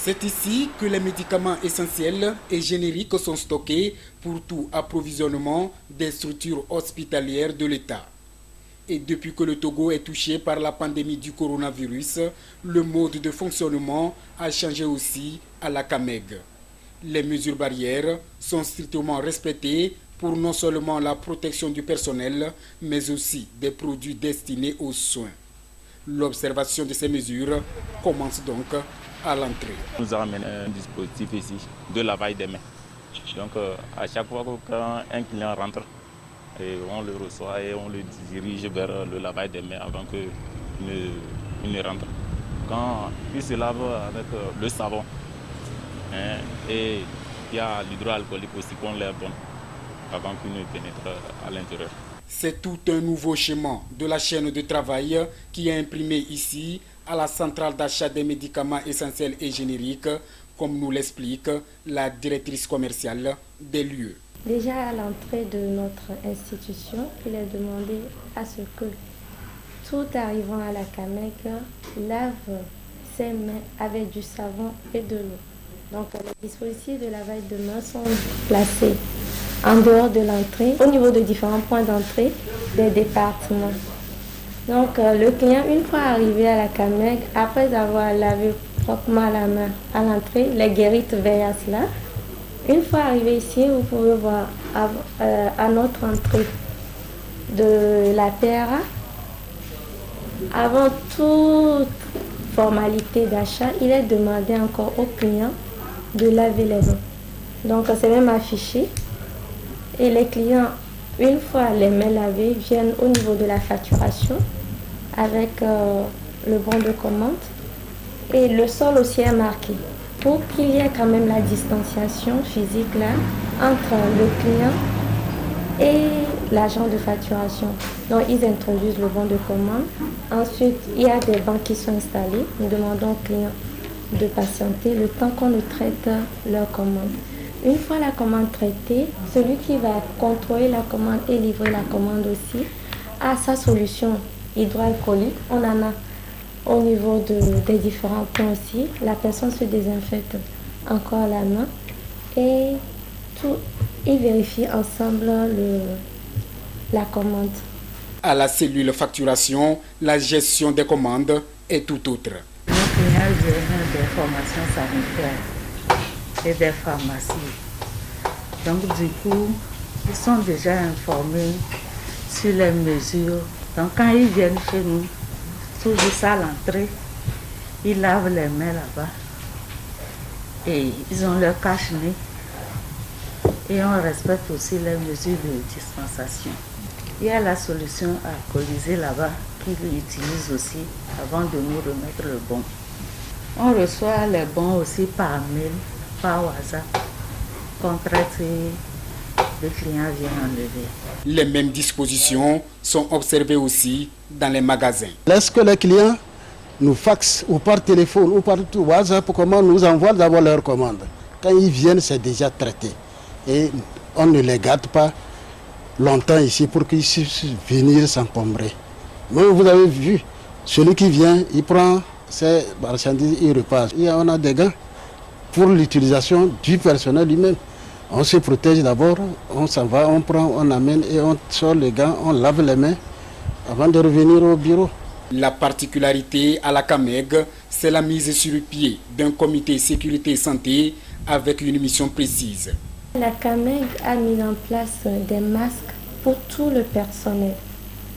C'est ici que les médicaments essentiels et génériques sont stockés pour tout approvisionnement des structures hospitalières de l'État. Et depuis que le Togo est touché par la pandémie du coronavirus, le mode de fonctionnement a changé aussi à la CAMEG. Les mesures barrières sont strictement respectées pour non seulement la protection du personnel, mais aussi des produits destinés aux soins. L'observation de ces mesures commence donc à l'entrée. Nous avons amené un dispositif ici de lavage des mains. Donc à chaque fois qu'un client rentre, on le reçoit et on le dirige vers le lavage des mains avant qu'il ne rentre. Quand il se lave avec le savon, et il y a l'hydroalcoolique aussi qu'on leur donne avant qu'il ne pénètre à l'intérieur. C'est tout un nouveau schéma de la chaîne de travail qui est imprimé ici à la centrale d'achat des médicaments essentiels et génériques, comme nous l'explique la directrice commerciale des lieux. Déjà à l'entrée de notre institution, il est demandé à ce que tout arrivant à la CAMEG lave ses mains avec du savon et de l'eau. Donc les dispositifs de lavage de mains sont placés en dehors de l'entrée, au niveau de différents points d'entrée des départements. Donc le client, une fois arrivé à la CAMEG, après avoir lavé proprement la main à l'entrée, les guérites veillent à cela. Une fois arrivé ici, vous pouvez voir à notre entrée de la PRA, avant toute formalité d'achat, il est demandé encore au client de laver les mains. Donc c'est même affiché. Et les clients, une fois les mains lavées, viennent au niveau de la facturation avec le bon de commande. Et le sol aussi est marqué pour qu'il y ait quand même la distanciation physique là entre le client et l'agent de facturation. Donc ils introduisent le bon de commande. Ensuite, il y a des bancs qui sont installés. Nous demandons aux clients de patienter le temps qu'on nous traite leur commande. Une fois la commande traitée, celui qui va contrôler la commande et livrer la commande aussi a sa solution hydroalcoolique. On en a au niveau des différents points aussi. La personne se désinfecte encore la main et ils vérifient ensemble la commande. À la cellule facturation, la gestion des commandes est tout autre. Nos clients viennent des formations sanitaires et des pharmacies. Donc du coup, ils sont déjà informés sur les mesures. Donc quand ils viennent chez nous, toujours ça à l'entrée, ils lavent les mains là-bas et ils ont leur cache-nez et on respecte aussi les mesures de dispensation. Il y a la solution alcoolisée là-bas qu'ils utilisent aussi avant de nous remettre le bon. On reçoit les bons aussi par mail, par WhatsApp, qu'on traite et le client vient enlever. Les mêmes dispositions sont observées aussi dans les magasins. Lorsque les clients nous faxent ou par téléphone ou par WhatsApp, comment nous envoient d'abord leur commande. Quand ils viennent, c'est déjà traité. Et on ne les garde pas longtemps ici pour qu'ils puissent venir s'encombrer. Mais vous avez vu, celui qui vient, il prend ses marchandises, il repasse. On a des gants pour l'utilisation du personnel lui-même. On se protège d'abord, on s'en va, on prend, on amène et on sort les gants, on lave les mains avant de revenir au bureau. La particularité à la CAMEG, c'est la mise sur pied d'un comité sécurité et santé avec une mission précise. La CAMEG a mis en place des masques pour tout le personnel.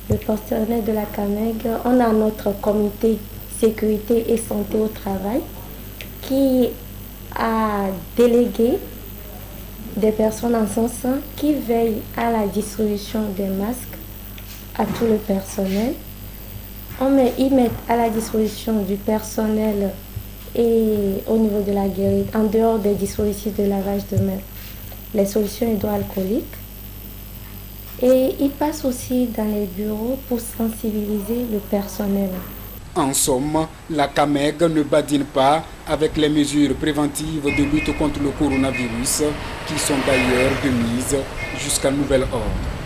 Le personnel de la CAMEG, on a notre comité sécurité et santé au travail qui a délégué des personnes en son sein qui veillent à la distribution des masques à tout le personnel. Ils mettent à la disposition du personnel et au niveau de la guérite, en dehors des dispositifs de lavage de mains, les solutions hydroalcooliques. Et ils passent aussi dans les bureaux pour sensibiliser le personnel. En somme, la CAMEG ne badine pas avec les mesures préventives de lutte contre le coronavirus qui sont d'ailleurs de mise jusqu'à nouvel ordre.